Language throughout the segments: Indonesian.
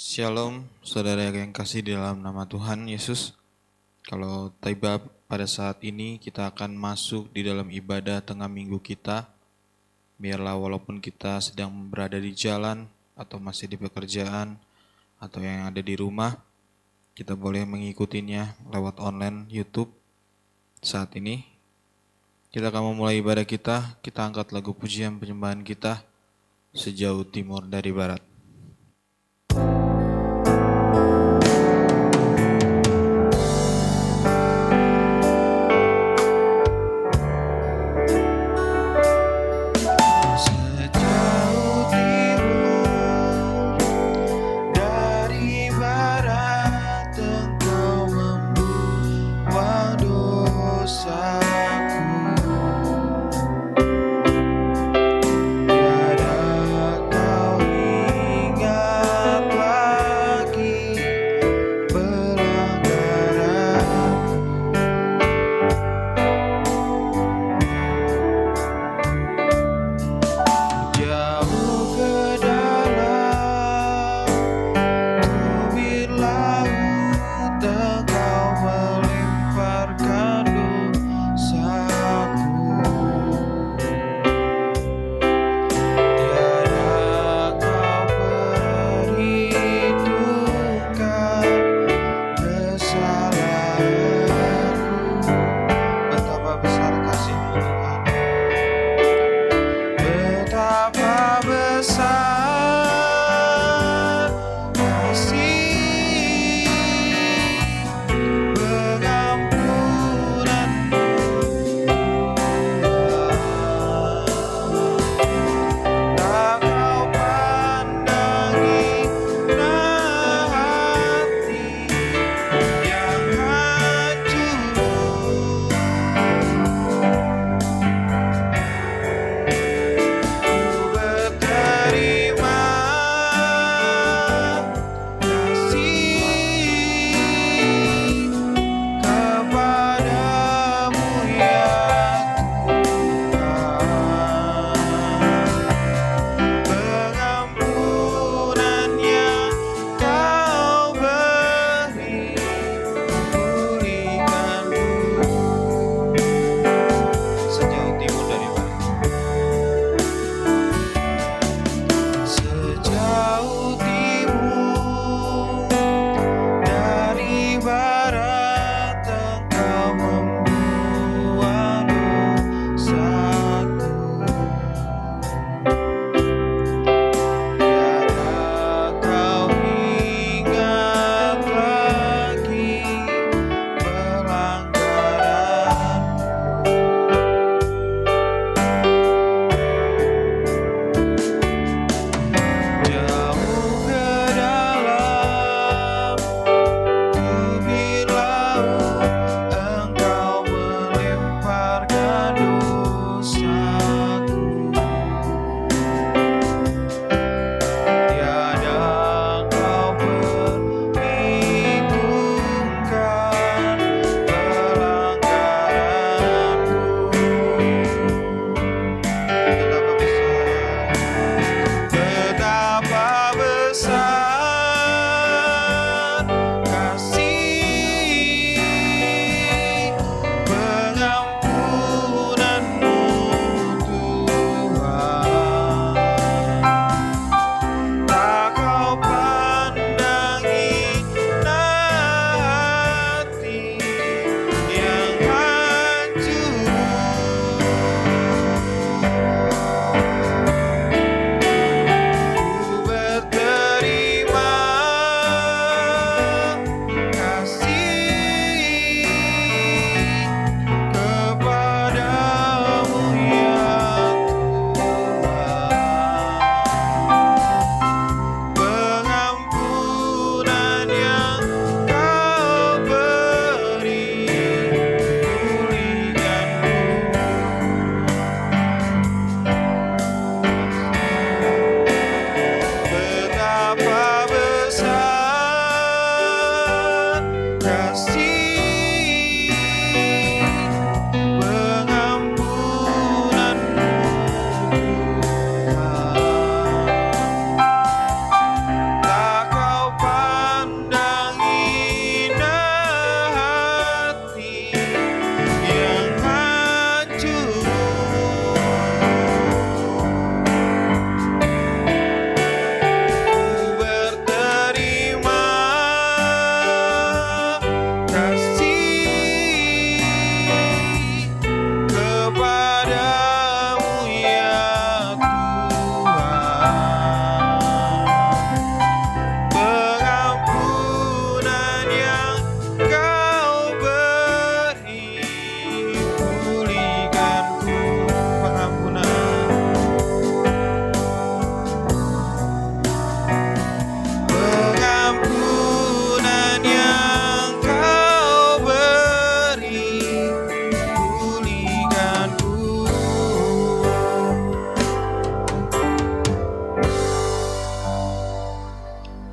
Shalom, saudara yang kasih di dalam nama Tuhan Yesus. Kalau tiba pada saat ini kita akan masuk di dalam ibadah tengah minggu kita. Biarlah walaupun kita sedang berada di jalan atau masih di pekerjaan atau yang ada di rumah, kita boleh mengikutinya lewat online YouTube. Saat ini kita akan memulai ibadah kita angkat lagu pujian penyembahan kita, Sejauh Timur dari Barat. Tiada kau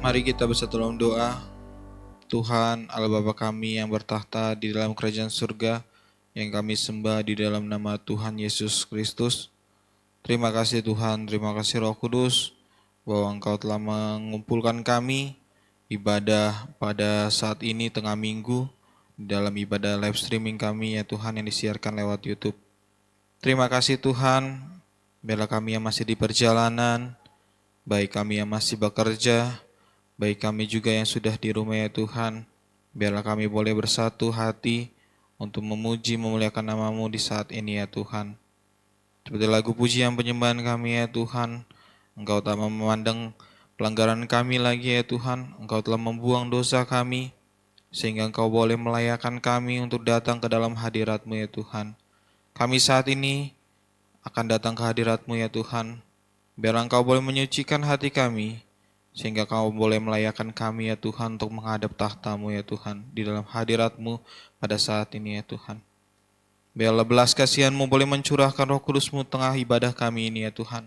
Mari kita bersatu dalam doa. Tuhan Allah Bapa kami yang bertahta di dalam kerajaan surga, yang kami sembah di dalam nama Tuhan Yesus Kristus. Terima kasih Tuhan, terima kasih Roh Kudus, bahwa Engkau telah mengumpulkan kami ibadah pada saat ini tengah minggu, dalam ibadah live streaming kami ya Tuhan yang disiarkan lewat YouTube. Terima kasih Tuhan, biarlah kami yang masih di perjalanan, baik kami yang masih bekerja, baik kami juga yang sudah di rumah ya Tuhan, biarlah kami boleh bersatu hati untuk memuji memuliakan nama-Mu di saat ini ya Tuhan. Seperti lagu pujian penyembahan kami ya Tuhan, Engkau tak memandang pelanggaran kami lagi ya Tuhan, Engkau telah membuang dosa kami, sehingga Engkau boleh melayakan kami untuk datang ke dalam hadirat-Mu ya Tuhan. Kami saat ini akan datang ke hadirat-Mu ya Tuhan, biar Engkau boleh menyucikan hati kami, sehingga Kau boleh melayakan kami ya Tuhan untuk menghadap tahta-Mu ya Tuhan, di dalam hadirat-Mu pada saat ini ya Tuhan. Biarlah belas kasihan-Mu boleh mencurahkan Roh Kudus-Mu tengah ibadah kami ini ya Tuhan,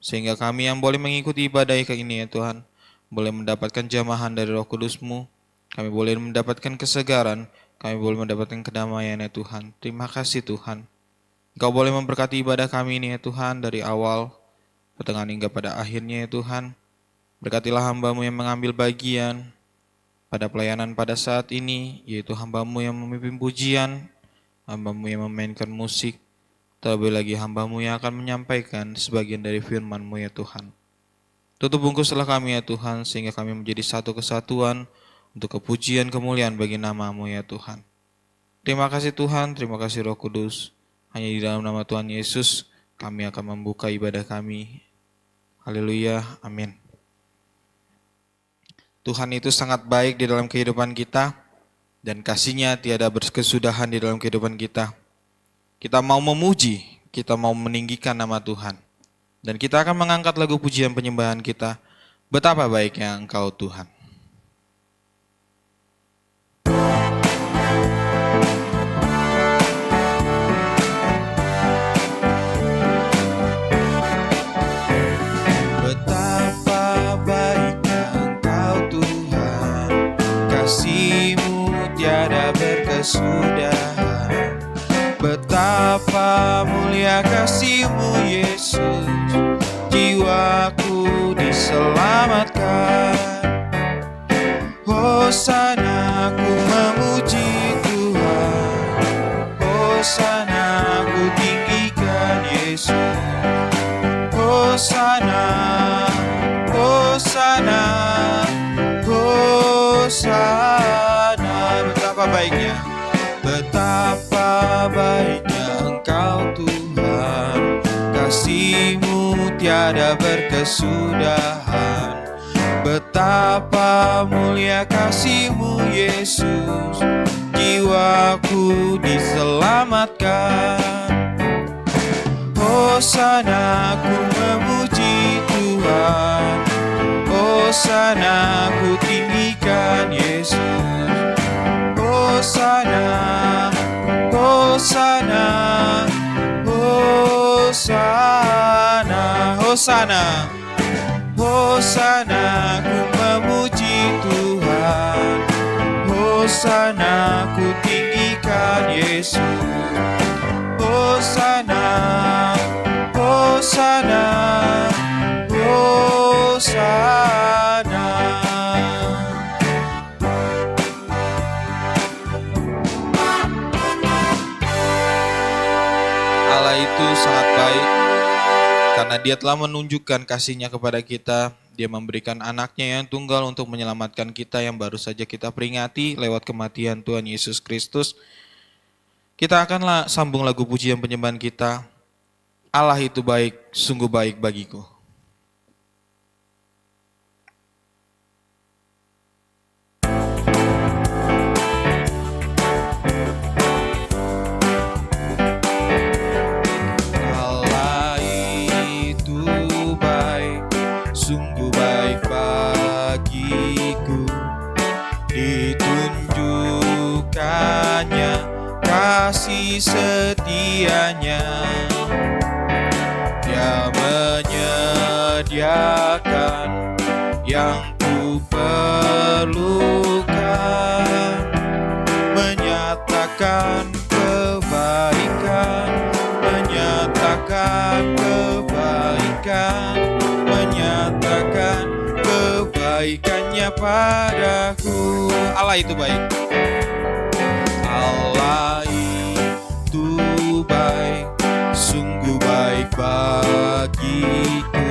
sehingga kami yang boleh mengikuti ibadah ini ya Tuhan, boleh mendapatkan jamahan dari Roh Kudus-Mu, kami boleh mendapatkan kesegaran, kami boleh mendapatkan kedamaian ya Tuhan. Terima kasih Tuhan. Engkau boleh memberkati ibadah kami ini ya Tuhan, dari awal, pertengahan hingga pada akhirnya ya Tuhan. Berkatilah hamba-Mu yang mengambil bagian pada pelayanan pada saat ini, yaitu hamba-Mu yang memimpin pujian, hamba-Mu yang memainkan musik, terlebih lagi hamba-Mu yang akan menyampaikan sebagian dari firman-Mu ya Tuhan. Tutup bungkuslah kami ya Tuhan, sehingga kami menjadi satu kesatuan untuk kepujian kemuliaan bagi nama-Mu ya Tuhan. Terima kasih Tuhan, terima kasih Roh Kudus. Hanya di dalam nama Tuhan Yesus kami akan membuka ibadah kami. Haleluya, amin. Tuhan itu sangat baik di dalam kehidupan kita, dan kasih-Nya tiada berkesudahan di dalam kehidupan kita. Kita mau memuji, kita mau meninggikan nama Tuhan, dan kita akan mengangkat lagu pujian penyembahan kita, Betapa Baiknya Engkau Tuhan. Kesudahan, betapa mulia kasih-Mu Yesus, jiwaku diselamatkan. Hosana ku memuji Tuhan, Hosana ku tinggikan Yesus. Hosana, Hosana, Hosana, betapa baiknya. Betapa baiknya Engkau Tuhan, kasih-Mu tiada berkesudahan. Betapa mulia kasih-Mu Yesus, jiwaku diselamatkan. Hosana ku memuji Tuhan, Hosana ku tinggikan Yesus. Hosana, Hosana, Hosana, Hosana, Hosana, ku memuji Tuhan, Hosana, ku tinggikan Yesus. Hosana, Hosana, Hosana. Allah itu sangat baik karena Dia telah menunjukkan kasih-Nya kepada kita. Dia memberikan anaknya yang tunggal untuk menyelamatkan kita yang baru saja kita peringati lewat kematian Tuhan Yesus Kristus. Kita akan sambung lagu pujian penyembahan kita. Allah itu baik, sungguh baik bagiku. Sungguh baik bagiku, ditunjukkannya kasih setianya. Dia menyediakan yang ku perlukan, menyatakan kebaikan, menyatakan kebaikan, menyatakan kebaikannya padaku. Allah itu baik. Allah itu baik, sungguh baik bagiku.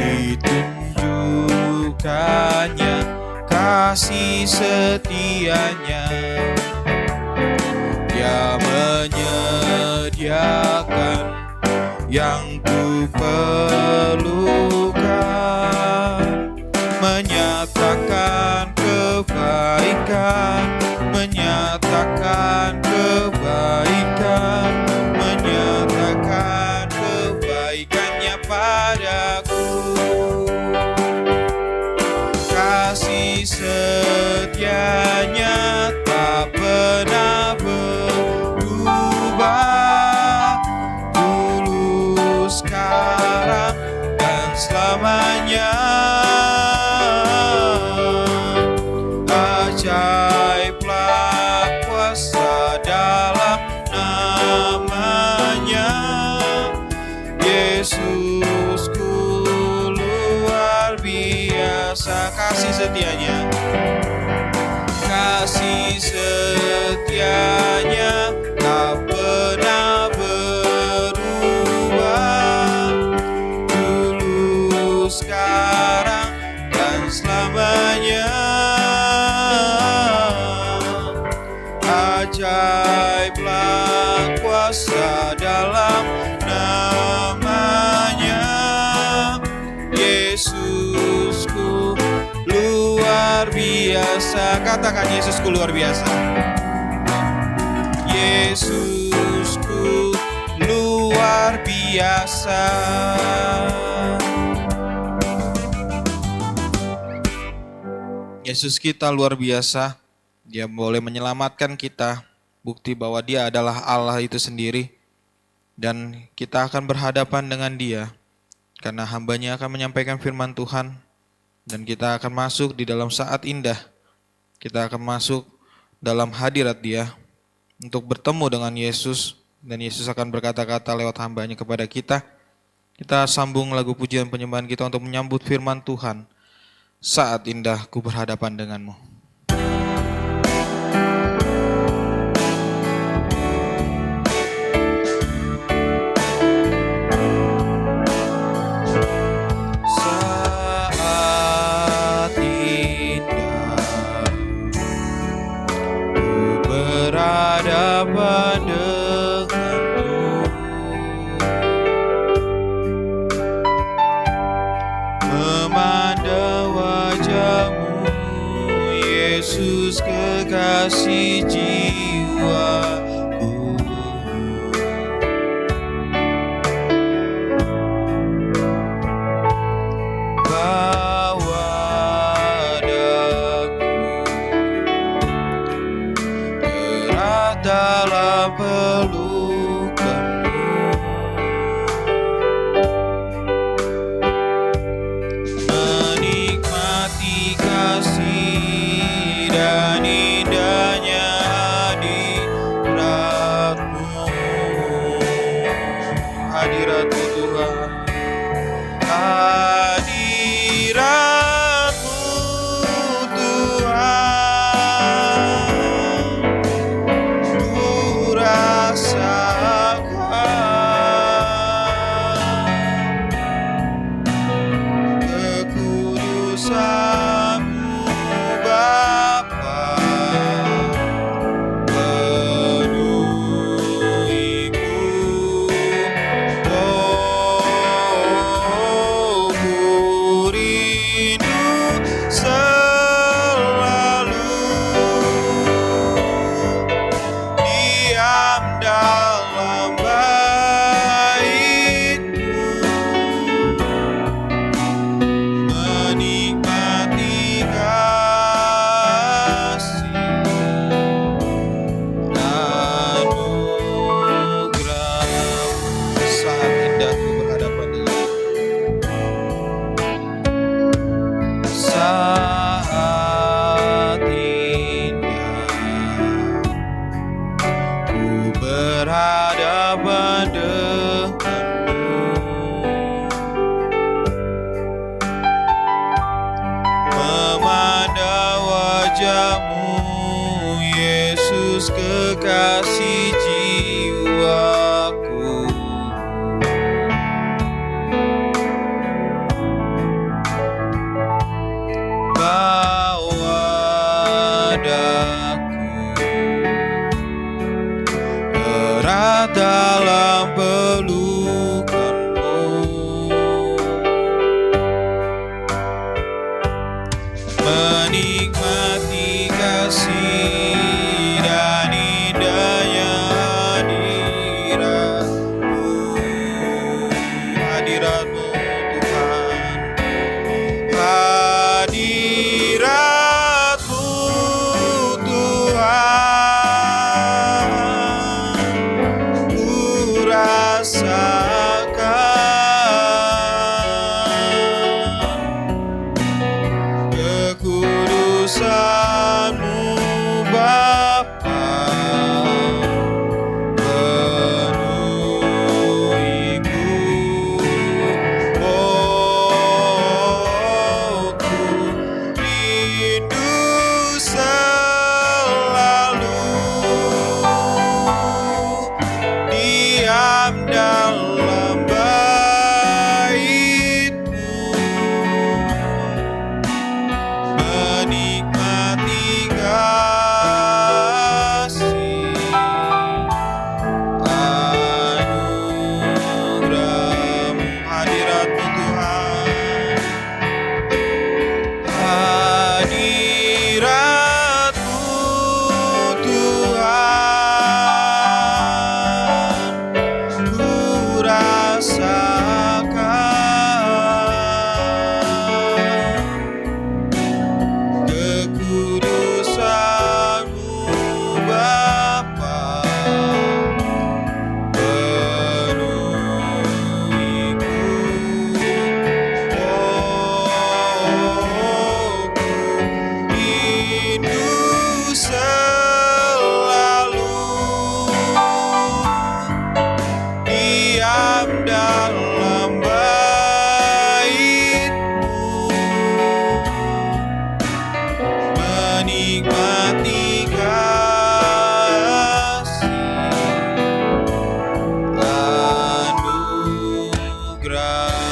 Ditunjukkannya kasih setianya, Dia menyediakan yang ku perlukan, menyatakan kebaikan, menyatakan kebaikan, menyatakan kebaikannya padaku. Kasih setianya tak pernah berubah, dulu, sekarang, dan selamanya. Ajaiblah kuasa dalam namanya, Yesusku luar biasa. Kasih setianya, kasih setianya tak pernah berubah, dulu, sekarang, dan selamanya. Ajaiblah kuasa dalam namanya, Yesusku luar biasa. Katakan, Yesusku luar biasa. Yesusku luar biasa. Yesus kita luar biasa. Dia boleh menyelamatkan kita, bukti bahwa Dia adalah Allah itu sendiri. Dan kita akan berhadapan dengan Dia, karena hamba-Nya akan menyampaikan firman Tuhan. Dan kita akan masuk di dalam saat indah. Kita akan masuk dalam hadirat Dia untuk bertemu dengan Yesus. Dan Yesus akan berkata-kata lewat hamba-Nya kepada kita. Kita sambung lagu pujian penyembahan kita untuk menyambut firman Tuhan. Saat indah ku berhadapan denganmu. Berhadapan denganmu, memandang wajahmu, Yesus kekasih jiwaku. Bawa dalam pelukanmu, menikmati kasih dan indahnya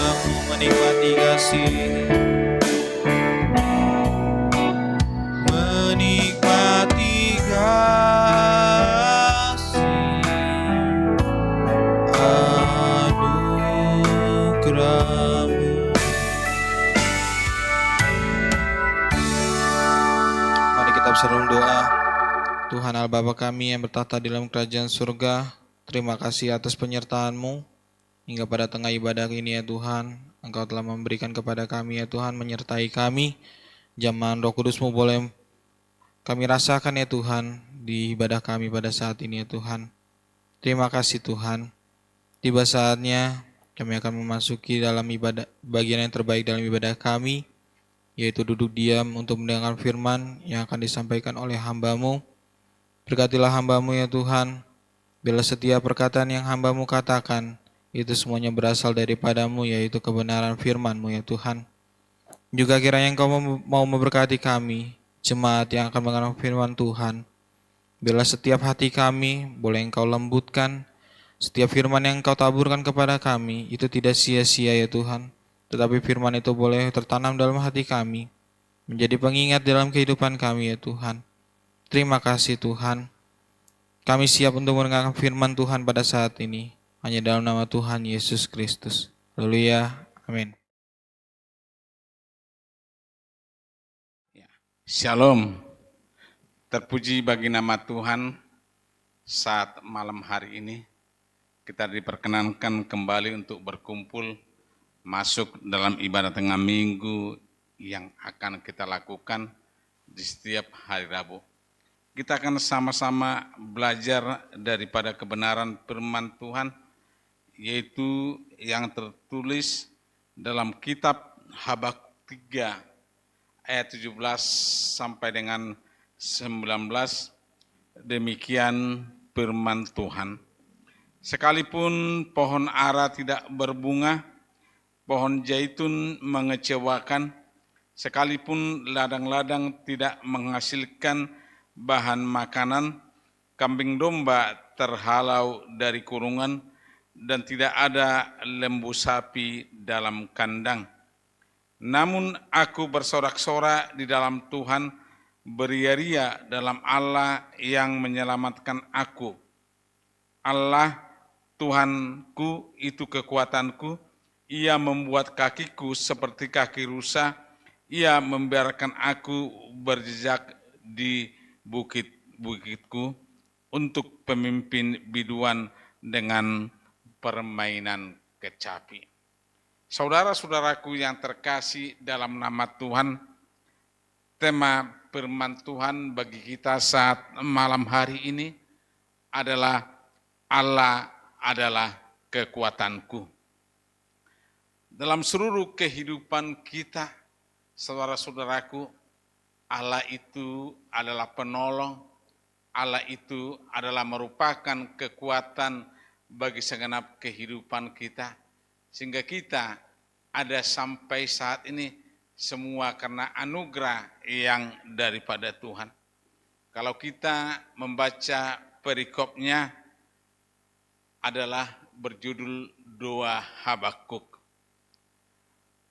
dalam menikmati kasih, menikmati kasih anugerah-Mu. Mari kita bersama doa. Tuhan Allah Bapa kami yang bertahta di dalam kerajaan surga, terima kasih atas penyertaan-Mu hingga pada tengah ibadah ini ya Tuhan. Engkau telah memberikan kepada kami ya Tuhan, menyertai kami. Jamahan Roh Kudus-Mu boleh kami rasakan ya Tuhan di ibadah kami pada saat ini ya Tuhan. Terima kasih Tuhan. Tiba saatnya kami akan memasuki dalam ibadah, bagian yang terbaik dalam ibadah kami, yaitu duduk diam untuk mendengar firman yang akan disampaikan oleh hamba-Mu. Berkatilah hamba-Mu ya Tuhan, bila setiap perkataan yang hamba-Mu katakan, itu semuanya berasal daripada-Mu, yaitu kebenaran firman-Mu ya Tuhan. Juga kiranya Engkau mau memberkati kami, jemaat yang akan mengenal firman Tuhan. Bila setiap hati kami boleh Engkau lembutkan, setiap firman yang Engkau taburkan kepada kami, itu tidak sia-sia ya Tuhan. Tetapi firman itu boleh tertanam dalam hati kami, menjadi pengingat dalam kehidupan kami ya Tuhan. Terima kasih Tuhan. Kami siap untuk mendengarkan firman Tuhan pada saat ini. Hanya dalam nama Tuhan Yesus Kristus. Haleluya. Amin. Shalom. Terpuji bagi nama Tuhan. Saat malam hari ini kita diperkenankan kembali untuk berkumpul masuk dalam ibadah tengah minggu yang akan kita lakukan di setiap hari Rabu. Kita akan sama-sama belajar daripada kebenaran firman Tuhan, yaitu yang tertulis dalam kitab Habakuk 3 ayat 17 sampai dengan 19. Demikian firman Tuhan. Sekalipun pohon ara tidak berbunga, pohon zaitun mengecewakan, sekalipun ladang-ladang tidak menghasilkan bahan makanan, kambing domba terhalau dari kurungan, dan tidak ada lembu sapi dalam kandang. Namun aku bersorak-sorak di dalam Tuhan, beria-ria dalam Allah yang menyelamatkan aku. Allah Tuhanku itu kekuatanku, Ia membuat kakiku seperti kaki rusa, Ia membiarkan aku berjejak di bukit-bukitku untuk pemimpin biduan dengan permainan kecapi. Saudara-saudaraku yang terkasih dalam nama Tuhan, tema firman Tuhan bagi kita saat malam hari ini adalah Allah adalah kekuatanku. Dalam seluruh kehidupan kita, saudara-saudaraku, Allah itu adalah penolong, Allah itu adalah merupakan kekuatan bagi segenap kehidupan kita. Sehingga kita ada sampai saat ini semua karena anugerah yang daripada Tuhan. Kalau kita membaca perikopnya adalah berjudul doa Habakuk.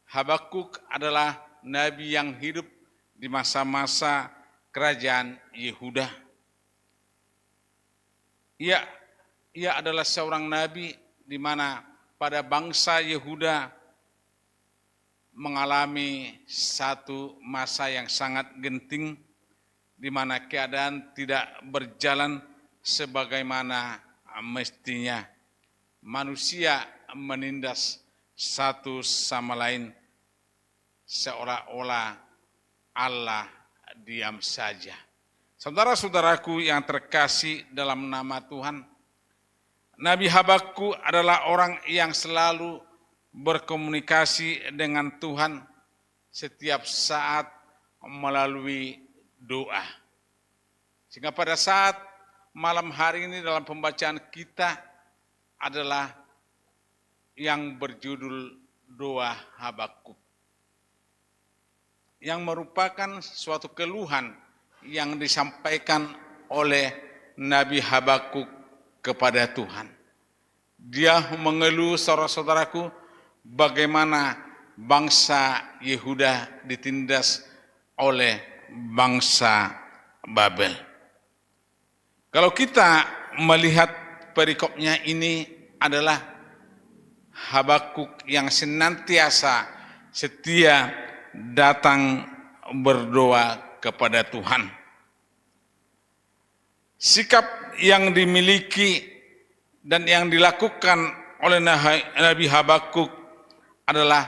Habakuk adalah nabi yang hidup di masa-masa kerajaan Yehuda. Ia adalah seorang nabi di mana pada bangsa Yehuda mengalami satu masa yang sangat genting di mana keadaan tidak berjalan sebagaimana mestinya. Manusia menindas satu sama lain seolah-olah Allah diam saja. Saudara-saudaraku yang terkasih dalam nama Tuhan, Nabi Habakuk adalah orang yang selalu berkomunikasi dengan Tuhan setiap saat melalui doa. Sehingga pada saat malam hari ini dalam pembacaan kita adalah yang berjudul doa Habakuk, yang merupakan suatu keluhan yang disampaikan oleh Nabi Habakuk kepada Tuhan. Dia mengeluh, saudara-saudaraku, bagaimana bangsa Yehuda ditindas oleh bangsa Babel. Kalau kita melihat perikopnya ini adalah Habakuk yang senantiasa setia datang berdoa kepada Tuhan. Sikap yang dimiliki dan yang dilakukan oleh Nabi Habakuk adalah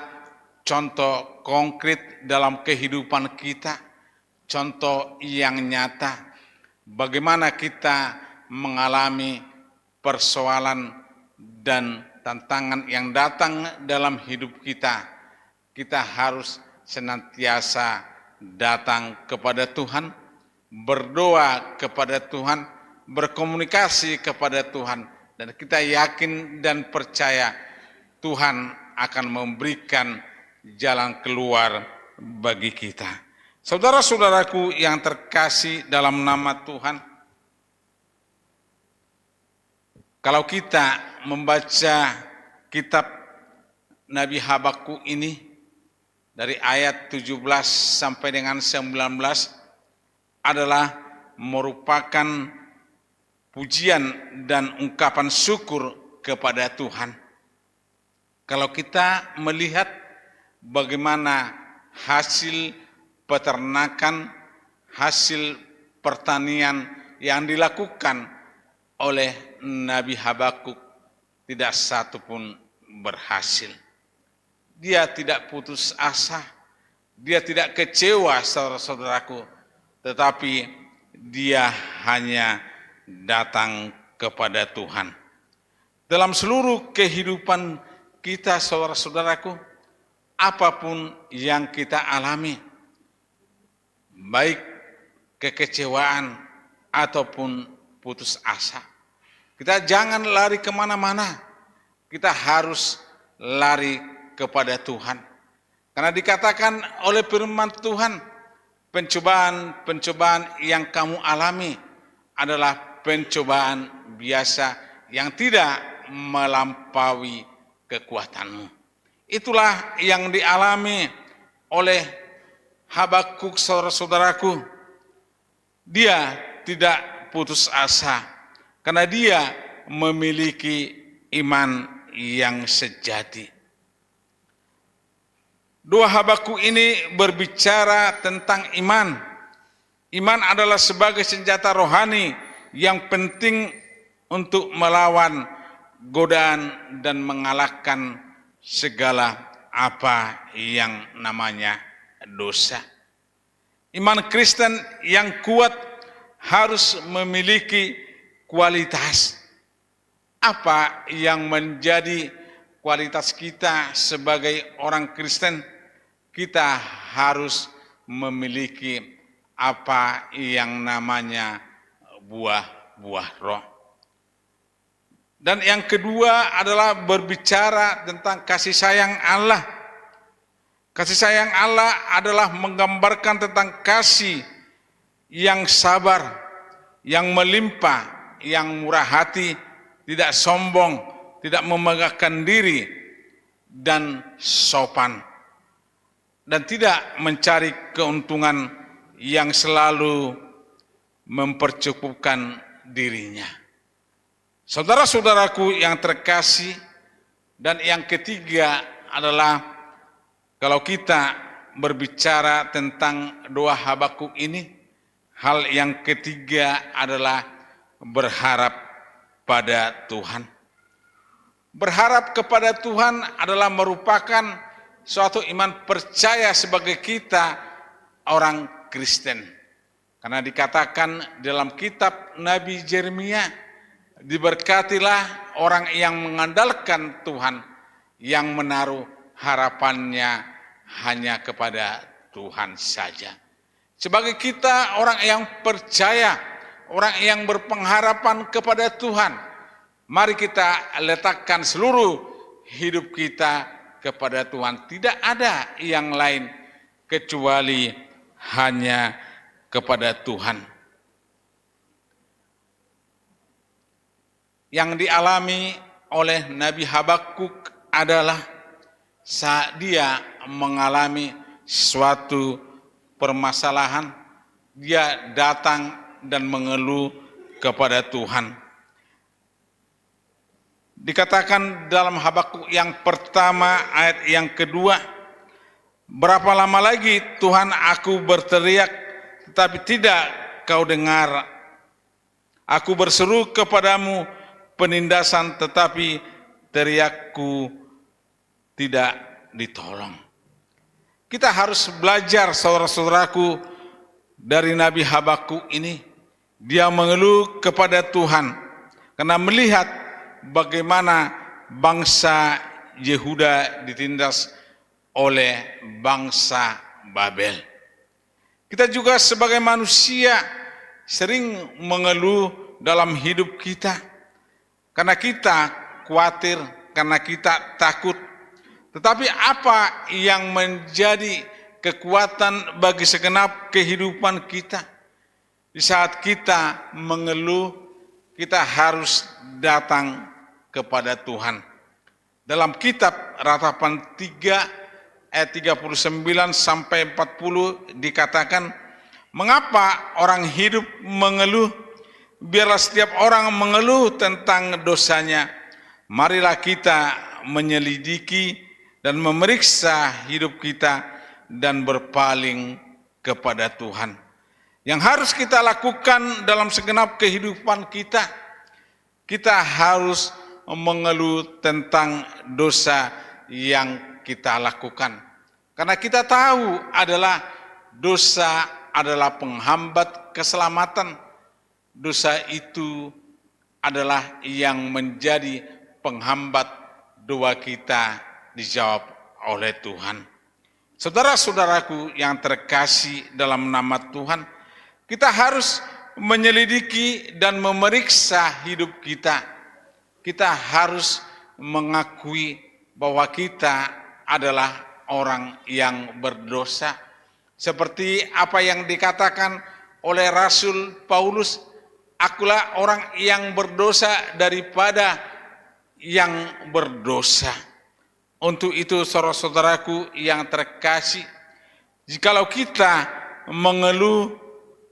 contoh konkret dalam kehidupan kita, contoh yang nyata bagaimana kita mengalami persoalan dan tantangan yang datang dalam hidup kita. Kita harus senantiasa datang kepada Tuhan, berdoa kepada Tuhan, berkomunikasi kepada Tuhan, dan kita yakin dan percaya Tuhan akan memberikan jalan keluar bagi kita. Saudara-saudaraku yang terkasih dalam nama Tuhan, kalau kita membaca kitab Nabi Habakuk ini dari ayat 17 sampai dengan 19 adalah merupakan pujian dan ungkapan syukur kepada Tuhan. Kalau kita melihat bagaimana hasil peternakan, hasil pertanian yang dilakukan oleh Nabi Habakuk, tidak satu pun berhasil. Dia tidak putus asa, dia tidak kecewa saudara-saudaraku, tetapi dia hanya datang kepada Tuhan. Dalam seluruh kehidupan kita saudara-saudaraku, apapun yang kita alami, baik kekecewaan ataupun putus asa, kita jangan lari kemana-mana, kita harus lari kepada Tuhan. Karena dikatakan oleh firman Tuhan, pencobaan-pencobaan yang kamu alami adalah pencobaan biasa yang tidak melampaui kekuatanmu. Itulah yang dialami oleh Habakuk saudara-saudaraku. Dia tidak putus asa karena dia memiliki iman yang sejati. Doa Habakuk ini berbicara tentang iman. Iman adalah sebagai senjata rohani yang penting untuk melawan godaan dan mengalahkan segala apa yang namanya dosa. Iman Kristen yang kuat harus memiliki kualitas. Apa yang menjadi kualitas kita sebagai orang Kristen? Kita harus memiliki apa yang namanya buah-buah roh. Dan yang kedua adalah berbicara tentang kasih sayang Allah. Kasih sayang Allah adalah menggambarkan tentang kasih yang sabar, yang melimpah, yang murah hati, tidak sombong, tidak memegahkan diri, dan sopan. Dan tidak mencari keuntungan yang selalu mempercukupkan dirinya. Saudara-saudaraku yang terkasih, dan yang ketiga adalah kalau kita berbicara tentang doa Habakuk ini, hal yang ketiga adalah berharap pada Tuhan. Berharap kepada Tuhan adalah merupakan suatu iman percaya sebagai kita orang Kristen. Karena dikatakan dalam kitab Nabi Yeremia, diberkatilah orang yang mengandalkan Tuhan, yang menaruh harapannya hanya kepada Tuhan saja. Sebagai kita orang yang percaya, orang yang berpengharapan kepada Tuhan, mari kita letakkan seluruh hidup kita kepada Tuhan. Tidak ada yang lain kecuali hanya kepada Tuhan. Yang dialami oleh Nabi Habakuk adalah saat dia mengalami suatu permasalahan, dia datang dan mengeluh kepada Tuhan. Dikatakan dalam Habakuk yang pertama ayat yang kedua, berapa lama lagi Tuhan aku berteriak, tetapi tidak kau dengar. Aku berseru kepadamu penindasan, tetapi teriakku tidak ditolong. Kita harus belajar, saudara-saudaraku, dari Nabi Habakuk ini. Dia mengeluh kepada Tuhan karena melihat bagaimana bangsa Yehuda ditindas oleh bangsa Babel. Kita juga sebagai manusia sering mengeluh dalam hidup kita karena kita khawatir, karena kita takut. Tetapi apa yang menjadi kekuatan bagi segenap kehidupan kita? Di saat kita mengeluh, kita harus datang kepada Tuhan. Dalam kitab Ratapan 3 ayat 39 sampai 40 dikatakan, mengapa orang hidup mengeluh? Biarlah setiap orang mengeluh tentang dosanya. Marilah kita menyelidiki dan memeriksa hidup kita dan berpaling kepada Tuhan. Yang harus kita lakukan dalam segenap kehidupan kita, kita harus mengeluh tentang dosa yang kita lakukan. Karena kita tahu dosa adalah penghambat keselamatan. Dosa itu adalah yang menjadi penghambat doa kita dijawab oleh Tuhan. Saudara-saudaraku yang terkasih dalam nama Tuhan, kita harus menyelidiki dan memeriksa hidup kita. Kita harus mengakui bahwa kita adalah orang yang berdosa. Seperti apa yang dikatakan oleh Rasul Paulus, akulah orang yang berdosa daripada yang berdosa. Untuk itu saudara-saudaraku yang terkasih, jikalau kita mengeluh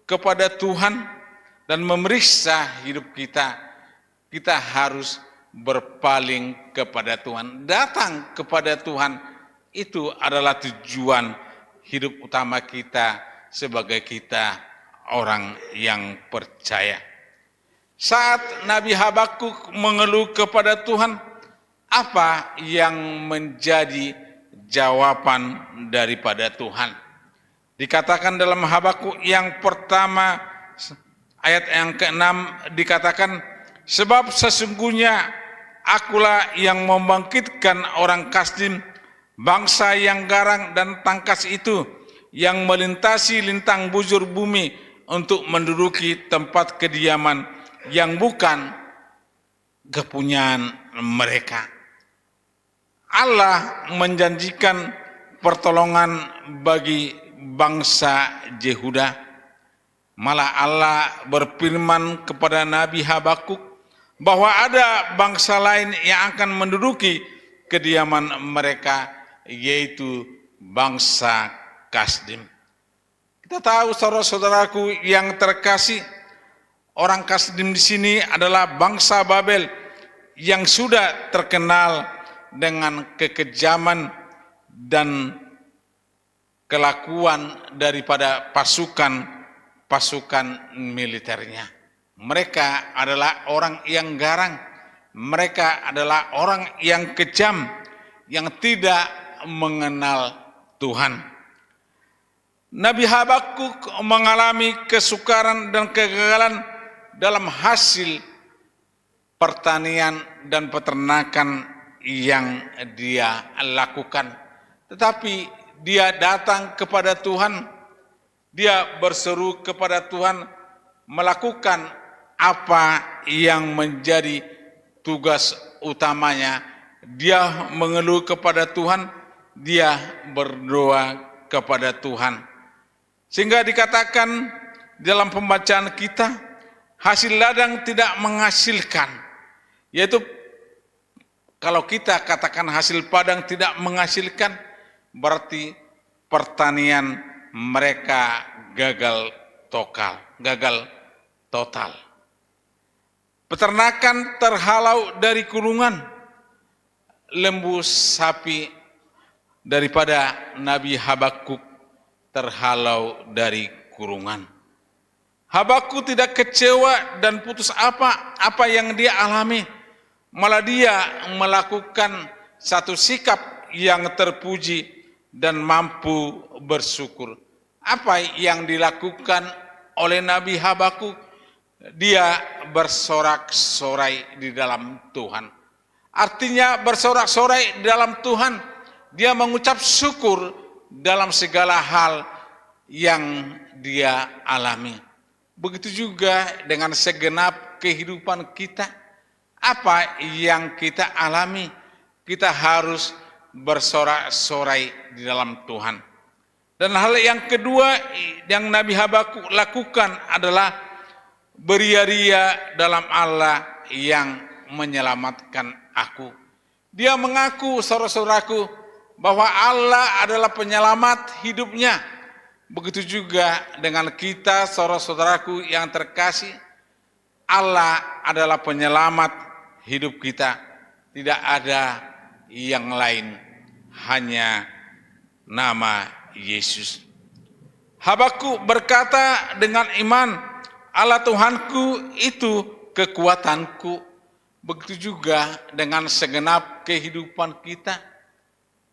kepada Tuhan dan memeriksa hidup kita, kita harus berpaling kepada Tuhan, datang kepada Tuhan. Itu adalah tujuan hidup utama kita sebagai kita orang yang percaya. Saat Nabi Habakuk mengeluh kepada Tuhan, apa yang menjadi jawaban daripada Tuhan? Dikatakan dalam Habakuk yang pertama ayat yang ke-6 dikatakan, sebab sesungguhnya akulah yang membangkitkan orang Kasdim, bangsa yang garang dan tangkas itu, yang melintasi lintang bujur bumi untuk menduduki tempat kediaman yang bukan kepunyaan mereka. Allah menjanjikan pertolongan bagi bangsa Yehuda. Malah Allah berfirman kepada Nabi Habakuk bahwa ada bangsa lain yang akan menduduki kediaman mereka, yaitu bangsa Kasdim. Kita tahu saudara-saudaraku yang terkasih, orang Kasdim di sini adalah bangsa Babel yang sudah terkenal dengan kekejaman dan kelakuan daripada pasukan militernya. Mereka adalah orang yang garang, mereka adalah orang yang kejam, yang tidak mengenal Tuhan. Nabi Habakuk mengalami kesukaran dan kegagalan dalam hasil pertanian dan peternakan yang dia lakukan. Tetapi dia datang kepada Tuhan, dia berseru kepada Tuhan, melakukan apa yang menjadi tugas utamanya. Dia mengeluh kepada Tuhan, dia berdoa kepada Tuhan. Sehingga dikatakan dalam pembacaan kita, hasil ladang tidak menghasilkan, yaitu Kalau kita katakan hasil padang tidak menghasilkan, berarti pertanian mereka gagal total. Peternakan terhalau dari kurungan, lembu sapi daripada Nabi Habakuk terhalau dari kurungan. Habakuk tidak kecewa dan putus apa yang dia alami, malah dia melakukan satu sikap yang terpuji dan mampu bersyukur. Apa yang dilakukan oleh Nabi Habakuk? Dia bersorak-sorai di dalam Tuhan. Artinya bersorak-sorai di dalam Tuhan, dia mengucap syukur dalam segala hal yang dia alami. Begitu juga dengan segenap kehidupan kita. Apa yang kita alami, kita harus bersorak-sorai di dalam Tuhan. Dan hal yang kedua yang Nabi Habakuk lakukan adalah beria-ria dalam Allah yang menyelamatkan aku. Dia mengaku, saudara-saudaraku, bahwa Allah adalah penyelamat hidupnya. Begitu juga dengan kita, saudara-saudaraku yang terkasih, Allah adalah penyelamat hidup kita. Tidak ada yang lain, hanya nama Yesus. Habakuk berkata dengan iman, Allah Tuhanku itu kekuatanku. Begitu juga dengan segenap kehidupan kita.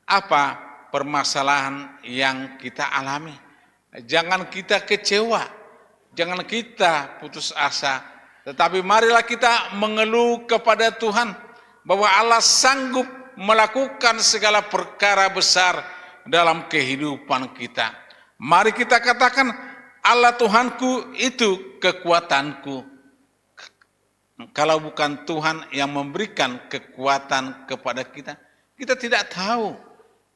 Apa permasalahan yang kita alami? Jangan kita kecewa, jangan kita putus asa, tetapi marilah kita mengeluh kepada Tuhan bahwa Allah sanggup melakukan segala perkara besar dalam kehidupan kita. Mari kita katakan, Allah Tuhanku itu kekuatanku. Kalau bukan Tuhan yang memberikan kekuatan kepada kita, kita tidak tahu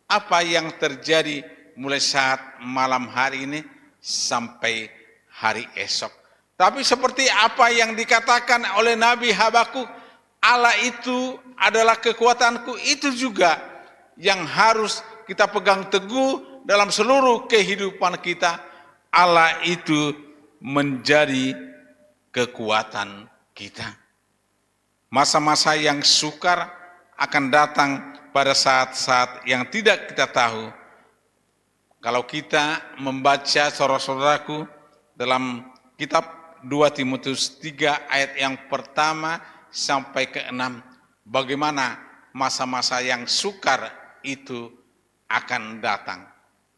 apa yang terjadi mulai saat malam hari ini sampai hari esok. Tapi seperti apa yang dikatakan oleh Nabi Habakuk, Allah itu adalah kekuatanku, itu juga yang harus kita pegang teguh dalam seluruh kehidupan kita. Allah itu menjadi kekuatan kita. Masa-masa yang sukar akan datang pada saat-saat yang tidak kita tahu. Kalau kita membaca, saudara-saudaraku, dalam kitab 2 Timotius 3 ayat yang pertama sampai ke-6, bagaimana masa-masa yang sukar itu akan datang.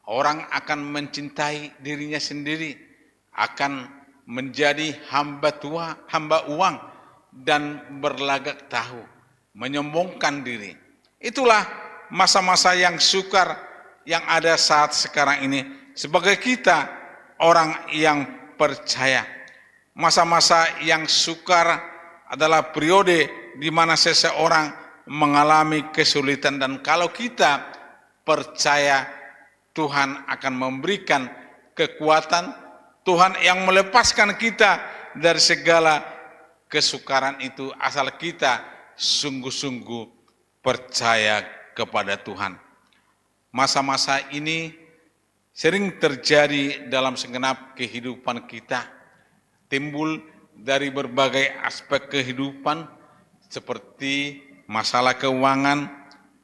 Orang akan mencintai dirinya sendiri, akan menjadi hamba uang, dan berlagak tahu, menyombongkan diri. Itulah masa-masa yang sukar yang ada saat sekarang ini. Sebagai kita, orang yang percaya, masa-masa yang sukar adalah periode di mana seseorang mengalami kesulitan, dan kalau kita percaya, Tuhan akan memberikan kekuatan, Tuhan yang melepaskan kita dari segala kesukaran itu, asal kita sungguh-sungguh percaya kepada Tuhan. Masa-masa ini sering terjadi dalam segenap kehidupan kita, timbul dari berbagai aspek kehidupan seperti masalah keuangan,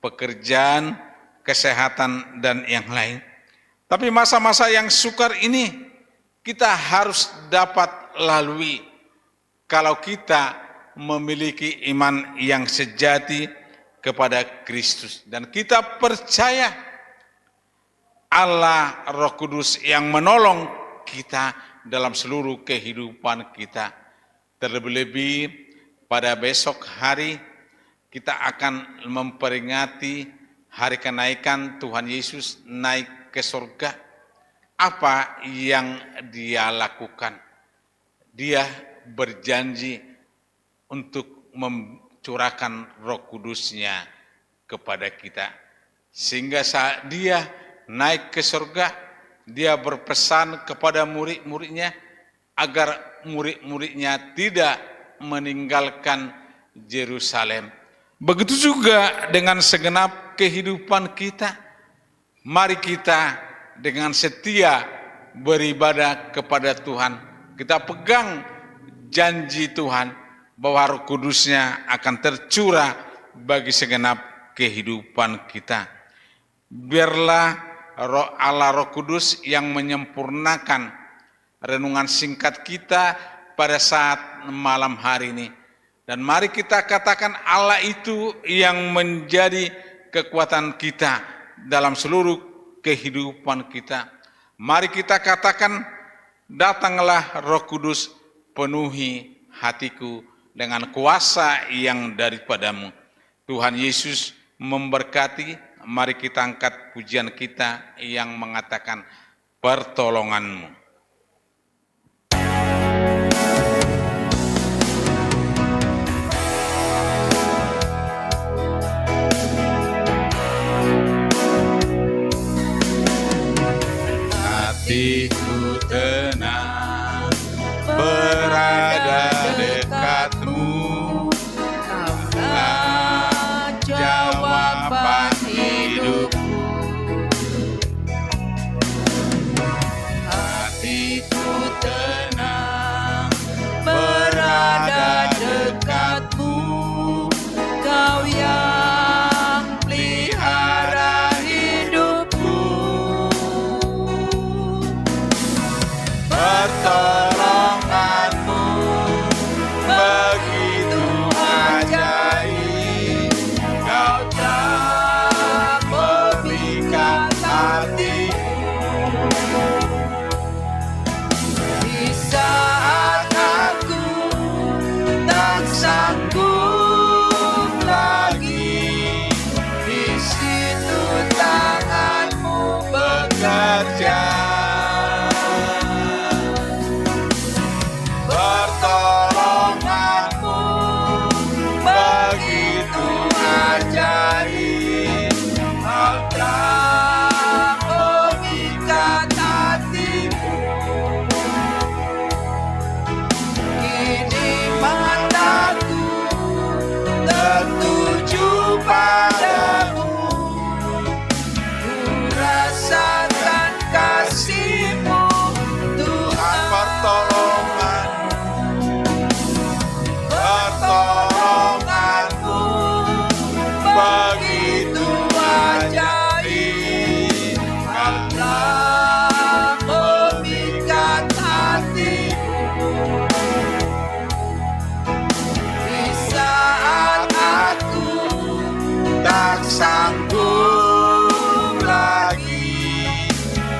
pekerjaan, kesehatan, dan yang lain. Tapi masa-masa yang sukar ini kita harus dapat lalui kalau kita memiliki iman yang sejati kepada Kristus, dan kita percaya Allah Roh Kudus yang menolong kita dalam seluruh kehidupan kita. Terlebih-lebih pada besok hari kita akan memperingati hari kenaikan Tuhan Yesus naik ke surga. Apa yang Dia lakukan? Dia berjanji untuk mencurahkan Roh Kudus-Nya kepada kita. Sehingga saat Dia naik ke surga, Dia berpesan kepada murid-muridnya agar murid-muridnya tidak meninggalkan Yerusalem. Begitu juga dengan segenap kehidupan kita. Mari kita dengan setia beribadah kepada Tuhan. Kita pegang janji Tuhan bahwa Roh Kudus-Nya akan tercurah bagi segenap kehidupan kita. Biarlah Roh Kudus yang menyempurnakan renungan singkat kita pada saat malam hari ini. Dan mari kita katakan Allah itu yang menjadi kekuatan kita dalam seluruh kehidupan kita. Mari kita katakan, datanglah Roh Kudus, penuhi hatiku dengan kuasa yang daripadamu. Tuhan Yesus memberkati. Mari kita angkat pujian kita yang mengatakan pertolonganmu. Hatiku tenang berada dekatmu, Kaulah jawaban hidupku. Hatiku tenang berada dekatmu, Kau yang pelihara hidupku. Pertolonganmu begitu ajaib, Kau tak memikat hatiku. Di saat aku tak sanggup lagi, di situ tanganmu bekerja. Pertolonganmu begitu ajaib, Kau tak memikat hatiku. Kini mataku tertuju padamu, ku rasakan kasih-Mu, Tuhan. Pertolonganmu begitu ajaib, Kau telah memikat hatiku. Di saat aku tak sanggup lagi,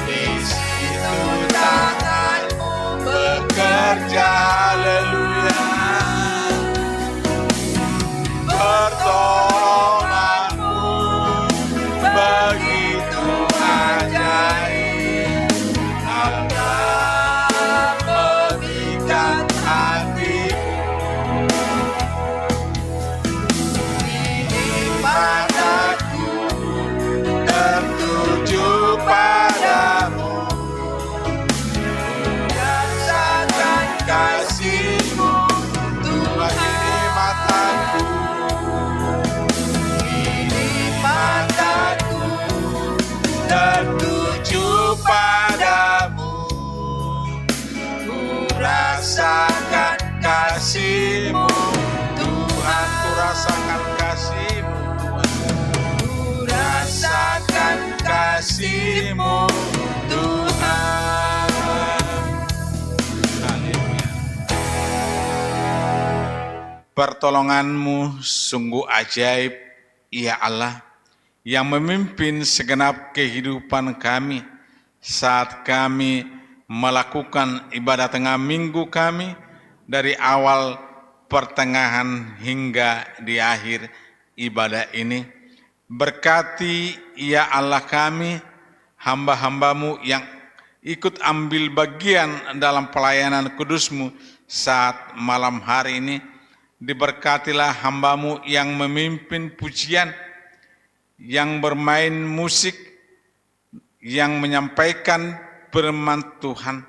di situ tangan-Mu bekerja. Haleluya. Pertolonganmu begitu ajaib, Kau tak memikat hatiku. Kini mataku tertuju padamu, rasakan kasih-Mu, Tuhan. Kini mataku tertuju padamu, ku rasakan kasih-Mu, Tuhan. Ku rasakan kasih-Mu, Tuhan. Ku rasakan kasih-Mu, Tuhan. Haleluya. Pertolongan-Mu sungguh ajaib, ya Allah, yang memimpin segenap kehidupan kami saat kami melakukan ibadah tengah minggu kami dari awal, pertengahan hingga di akhir ibadah ini. Berkati, ya Allah kami, hamba-hamba-Mu yang ikut ambil bagian dalam pelayanan kudus-Mu saat malam hari ini. Diberkatilah hamba-Mu yang memimpin pujian, yang bermain musik, yang menyampaikan firman Tuhan.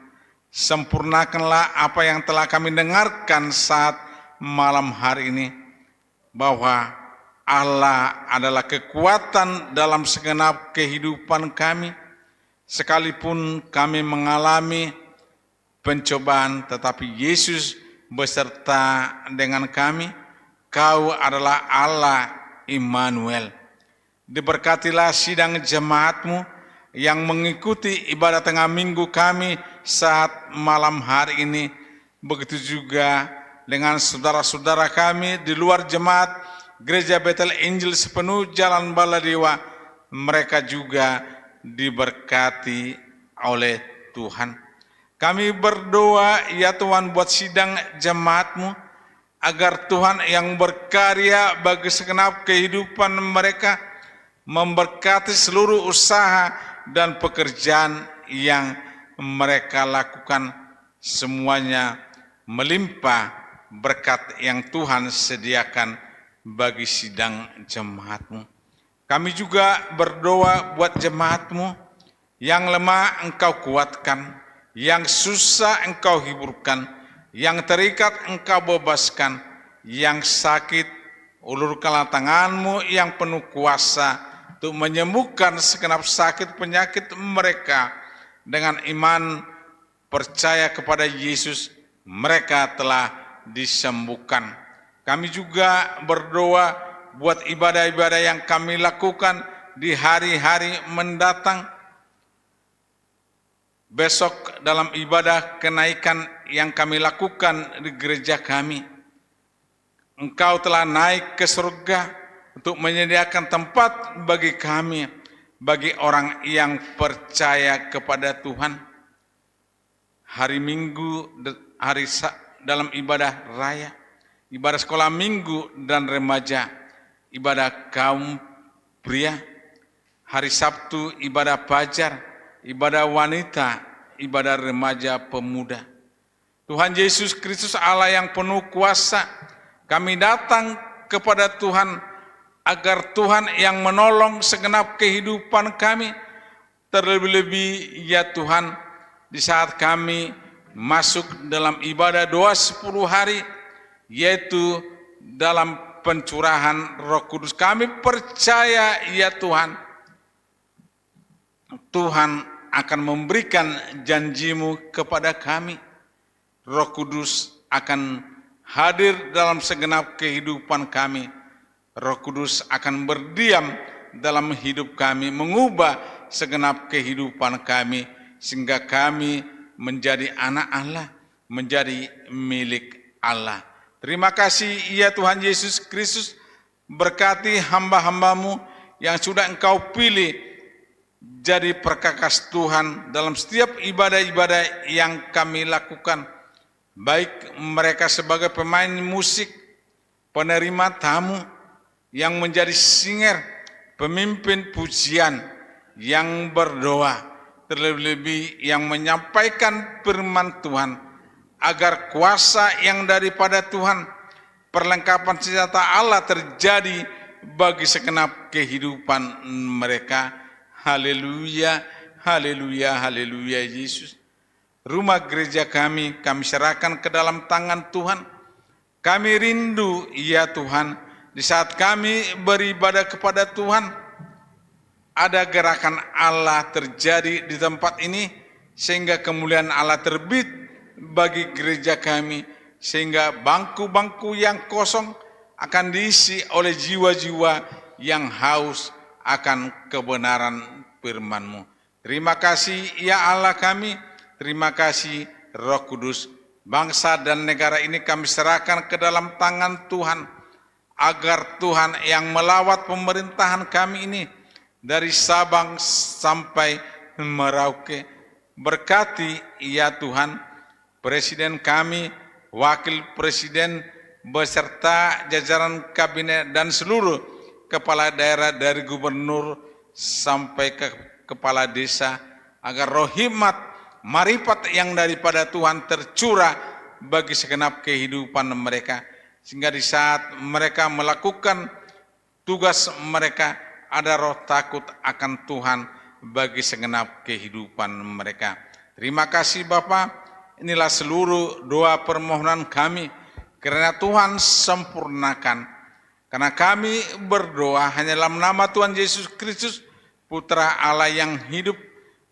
Sempurnakanlah apa yang telah kami dengarkan saat malam hari ini, bahwa Allah adalah kekuatan dalam segenap kehidupan kami. Sekalipun kami mengalami pencobaan, tetapi Yesus beserta dengan kami. Kau adalah Allah Immanuel. Diberkatilah sidang jemaat-Mu yang mengikuti ibadah tengah minggu kami saat malam hari ini. Begitu juga dengan saudara-saudara kami di luar jemaat Gereja Bethel Injil sepenuh Jalan Baladewa. Mereka juga diberkati oleh Tuhan. Kami berdoa ya Tuhan buat sidang jemaat-Mu, agar Tuhan yang berkarya bagi segenap kehidupan mereka, memberkati seluruh usaha dan pekerjaan yang mereka lakukan, semuanya melimpah berkat yang Tuhan sediakan bagi sidang jemaat-Mu. Kami juga berdoa buat jemaat-Mu yang lemah Engkau kuatkan, yang susah Engkau hiburkan, yang terikat Engkau bebaskan, yang sakit ulurkanlah tangan-Mu yang penuh kuasa untuk menyembuhkan segenap sakit penyakit mereka. Dengan iman percaya kepada Yesus, mereka telah disembuhkan. Kami juga berdoa buat ibadah-ibadah yang kami lakukan di hari-hari mendatang. Besok dalam ibadah kenaikan yang kami lakukan di gereja kami, Engkau telah naik ke surga untuk menyediakan tempat bagi kami, bagi orang yang percaya kepada Tuhan. Hari Minggu, dalam ibadah raya, ibadah sekolah minggu dan remaja, ibadah kaum pria, hari Sabtu ibadah fajar, ibadah wanita, ibadah remaja pemuda. Tuhan Yesus Kristus Allah yang penuh kuasa, kami datang kepada Tuhan agar Tuhan yang menolong segenap kehidupan kami. Terlebih-lebih ya Tuhan, di saat kami masuk dalam ibadah doa 10 hari, yaitu dalam pencurahan Roh Kudus. Kami percaya ya Tuhan, Tuhan akan memberikan janji-Mu kepada kami. Roh Kudus akan hadir dalam segenap kehidupan kami. Roh Kudus akan berdiam dalam hidup kami, mengubah segenap kehidupan kami, sehingga kami menjadi anak Allah, menjadi milik Allah. Terima kasih ya Tuhan Yesus Kristus, berkati hamba-hamba-Mu yang sudah Engkau pilih jadi perkakas Tuhan dalam setiap ibadah-ibadah yang kami lakukan, baik mereka sebagai pemain musik, penerima tamu, yang menjadi singer, pemimpin pujian, yang berdoa, terlebih-lebih yang menyampaikan firman Tuhan, agar kuasa yang daripada Tuhan, perlengkapan senjata Allah terjadi bagi segenap kehidupan mereka. Haleluya, haleluya, haleluya Yesus. Rumah gereja kami serahkan ke dalam tangan Tuhan. Kami rindu ya Tuhan, di saat kami beribadah kepada Tuhan, ada gerakan Allah terjadi di tempat ini, sehingga kemuliaan Allah terbit bagi gereja kami, sehingga bangku-bangku yang kosong akan diisi oleh jiwa-jiwa yang haus akan kebenaran firman-Mu. Terima kasih ya Allah kami, terima kasih Roh Kudus. Bangsa dan negara ini kami serahkan ke dalam tangan Tuhan, agar Tuhan yang melawat pemerintahan kami ini dari Sabang sampai Merauke, berkati ya Tuhan Presiden kami, Wakil Presiden beserta jajaran kabinet dan seluruh kepala daerah dari gubernur sampai ke kepala desa, agar roh hikmat, marifat yang daripada Tuhan tercurah bagi segenap kehidupan mereka, sehingga di saat mereka melakukan tugas mereka, ada roh takut akan Tuhan bagi segenap kehidupan mereka. Terima kasih Bapa, inilah seluruh doa permohonan kami, karena Tuhan sempurnakan Karena kami berdoa hanya dalam nama Tuhan Yesus Kristus, Putra Allah yang hidup.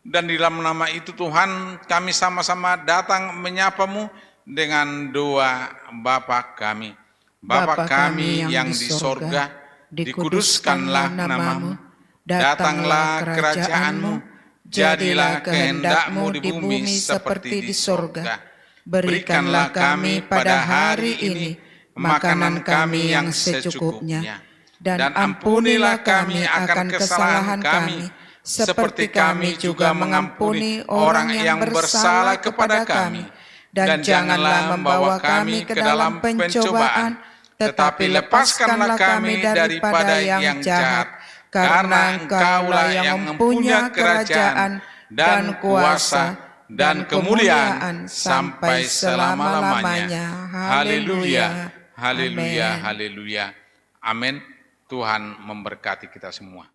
Dan di dalam nama itu Tuhan, kami sama-sama datang menyapamu dengan doa Bapa kami. Bapa kami yang di sorga, dikuduskanlah namamu, datanglah kerajaanmu, jadilah kehendakmu di bumi seperti di sorga. Berikanlah kami pada hari ini makanan kami yang secukupnya, dan ampunilah kami akan kesalahan kami, seperti kami juga mengampuni orang yang bersalah kepada kami. Dan janganlah membawa kami ke dalam pencobaan, tetapi lepaskanlah kami daripada yang jahat, karena Engkaulah yang mempunyai kerajaan dan kuasa dan kemuliaan sampai selama-lamanya. Haleluya, haleluya, haleluya. Amin. Tuhan memberkati kita semua.